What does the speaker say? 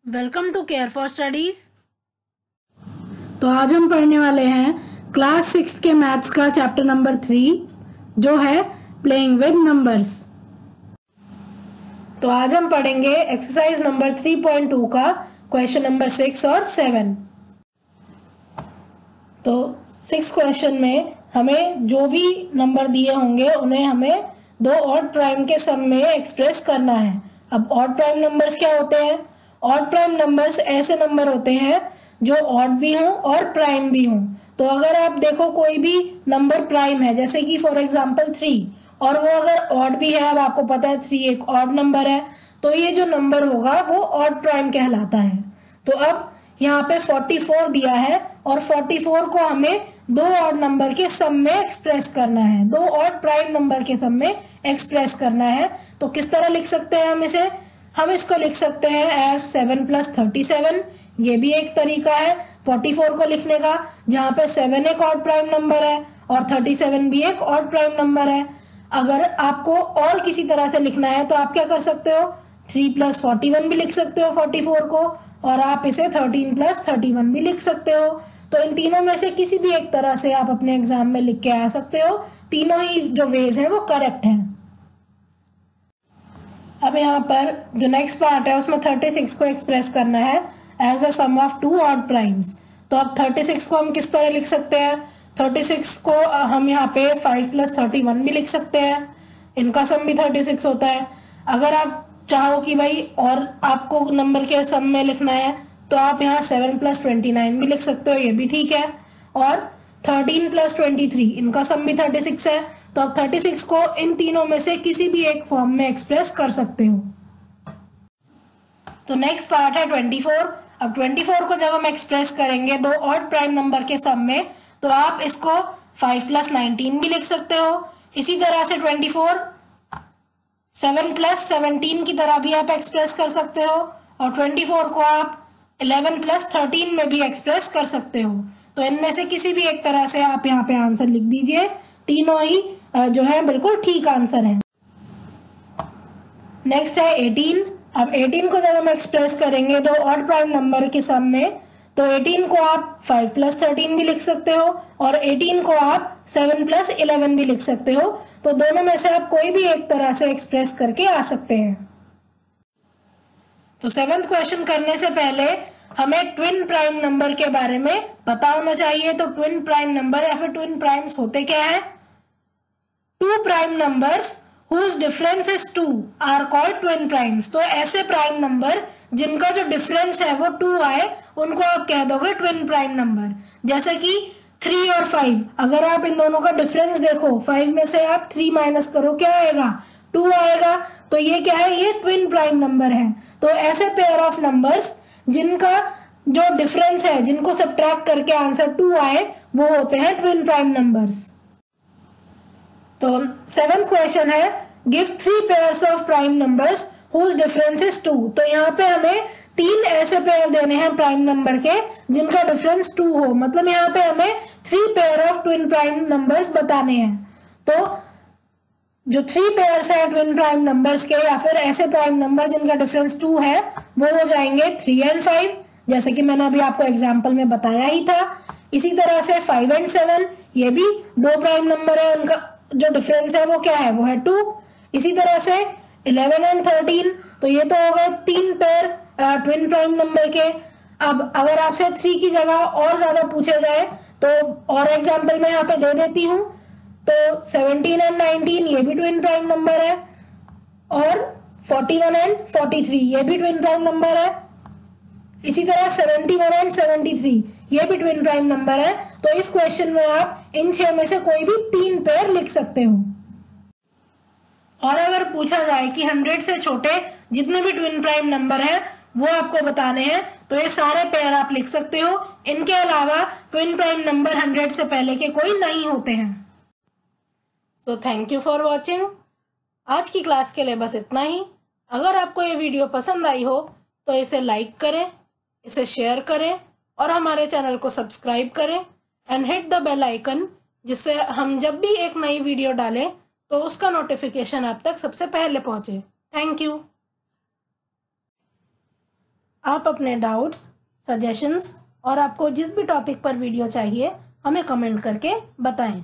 Welcome to care for studies. तो आज हम पढ़ने वाले हैं क्लास 6 के मैथ्स का चैप्टर नंबर 3 जो है प्लेइंग विद नंबर्स। तो आज हम पढ़ेंगे एक्सरसाइज नंबर 3.2 का क्वेश्चन नंबर 6 और 7। तो 6 क्वेश्चन में हमें जो भी नंबर दिए होंगे उन्हें हमें दो ऑड प्राइम के सम में एक्सप्रेस करना है। अब ऑड प्राइम नंबर्स क्या होते हैं? ऑड प्राइम नंबर्स ऐसे नंबर होते हैं जो ऑड भी हों और प्राइम भी हों। तो अगर आप देखो कोई भी नंबर प्राइम है, जैसे कि फॉर एग्जांपल 3, और वो अगर ऑड भी है, अब आपको पता है 3 एक ऑड नंबर है, तो ये जो नंबर होगा वो ऑड प्राइम कहलाता है। तो अब यहाँ पे 44 दिया है और 44 को हमें दो ऑड नंबर के सम में एक्सप्रेस करना है, दो ऑड प्राइम नंबर के सम में एक्सप्रेस करना है। तो किस तरह लिख सकते हैं हम इसे? हम इसको लिख सकते हैं एज 7 + 37। ये भी एक तरीका है 44 को लिखने का, जहां पे 7 एक ऑड प्राइम नंबर है और 37 भी एक ऑड प्राइम नंबर है। अगर आपको और किसी तरह से लिखना है तो आप क्या कर सकते हो, 3 + 41 भी लिख सकते हो 44 को, और आप इसे 13 + 31 भी लिख सकते हो। तो इन तीनों में से किसी भी एक तरह से आप अपने एग्जाम में लिख के आ सकते हो। तीनों ही जो वेज हैं वो करेक्ट हैं। अब यहाँ पर जो नेक्स्ट पार्ट है उसमें 36 को एक्सप्रेस करना है as the sum of two odd primes. तो अब 36 को हम किस तरह लिख सकते हैं? 36 को हम यहाँ पे 5 + 31 भी लिख सकते हैं, इनका सम भी 36 होता है। अगर आप चाहो कि भाई और आपको नंबर के सम में लिखना है तो आप यहाँ 7 + 29 भी लिख सकते हो, ये भी ठीक है। और 13 + 23 इनका सम भी 36 है। तो आप 36 को इन तीनों में से किसी भी एक फॉर्म में एक्सप्रेस कर सकते हो। तो नेक्स्ट पार्ट है 24। अब 24 को जब हम एक्सप्रेस करेंगे दो ऑड प्राइम नंबर के सम में, तो आप इसको 5 + 19 भी लिख सकते हो। इसी तरह से 24 7 + 17 की तरह भी आप एक्सप्रेस कर सकते हो, और 24 को आप 11 + 13 में भी एक्सप्रेस कर सकते हो। तो इनमें से किसी भी एक तरह से आप यहाँ पे आंसर लिख दीजिए, तीनों ही जो है बिल्कुल ठीक आंसर है। नेक्स्ट है 18। अब 18 को जब हम एक्सप्रेस करेंगे दो ऑड प्राइम नंबर के सम में, तो 18 को आप 5 + 13 भी लिख सकते हो और 18 को आप 7 + 11 भी लिख सकते हो। तो दोनों में से आप कोई भी एक तरह से एक्सप्रेस करके आ सकते हैं। तो 7th क्वेश्चन करने से पहले हमें ट्विन प्राइम नंबर के बारे में पता होना चाहिए। तो ट्विन प्राइम नंबर या फिर ट्विन प्राइम्स होते क्या है? Two prime numbers whose difference is 2 are called twin primes। तो ऐसे प्राइम नंबर जिनका जो डिफरेंस है वो 2 आए उनको आप कह दोगे ट्विन प्राइम नंबर। जैसे कि 3 और 5, अगर आप इन दोनों का डिफरेंस देखो, 5 में से आप 3 माइनस करो, क्या आएगा? 2 आएगा। तो ये क्या है? ये ट्विन प्राइम नंबर है। तो ऐसे पेयर ऑफ नंबर्स जिनका जो डिफरेंस है, जिनको सब्ट्रैक्ट करके आंसर 2 आए, वो होते हैं ट्विन प्राइम नंबर्स। तो 7th क्वेश्चन है give 3 pairs of prime numbers whose difference is 2। तो यहाँ पे हमें 3 ऐसे पेयर देने हैं प्राइम नंबर के जिनका डिफरेंस 2 हो, मतलब यहाँ पे हमें 3 pair of twin prime numbers बताने हैं। तो जो 3 पेयर्स हैं ट्विन प्राइम नंबर्स के या फिर ऐसे प्राइम नंबर जिनका डिफरेंस 2 है, वो हो जाएंगे 3 और 5, जैसे कि मैंने अभी आपको एग्जाम्पल में बताया ही था। इसी तरह से 5 और 7, ये भी दो प्राइम नंबर है, उनका जो डिफरेंस है वो क्या है? वो है 2। इसी तरह से 11 और 13, तो ये तो हो गए 3 पेयर ट्विन प्राइम नंबर के। अब अगर आपसे 3 की जगह और ज्यादा पूछे जाए तो और एग्जांपल मैं यहाँ पे दे देती हूँ। तो 17 और 19 ये भी ट्विन प्राइम नंबर है, और 41 और 43 ये भी ट्विन प्राइम नंबर है। इसी तरह 71 और 73 ये भी ट्विन प्राइम नंबर है। तो इस क्वेश्चन में आप इन 6 में से कोई भी 3 पेयर लिख सकते हो। और अगर पूछा जाए कि 100 से छोटे जितने भी ट्विन प्राइम नंबर हैं वो आपको बताने हैं, तो ये सारे पेयर आप लिख सकते हो। इनके अलावा ट्विन प्राइम नंबर 100 से पहले के कोई नहीं होते हैं। So thank you for watching. आज की क्लास के लिए बस इतना ही। अगर आपको ये वीडियो पसंद आई हो तो इसे लाइक करें, इसे शेयर करें और हमारे चैनल को सब्सक्राइब करें and hit the bell icon, जिससे हम जब भी एक नई वीडियो डालें तो उसका नोटिफिकेशन आप तक सबसे पहले पहुंचे। Thank you. आप अपने डाउट्स, सजेशंस और आपको जिस भी टॉपिक पर वीडियो चाहिए हमें कमेंट करके बताएं।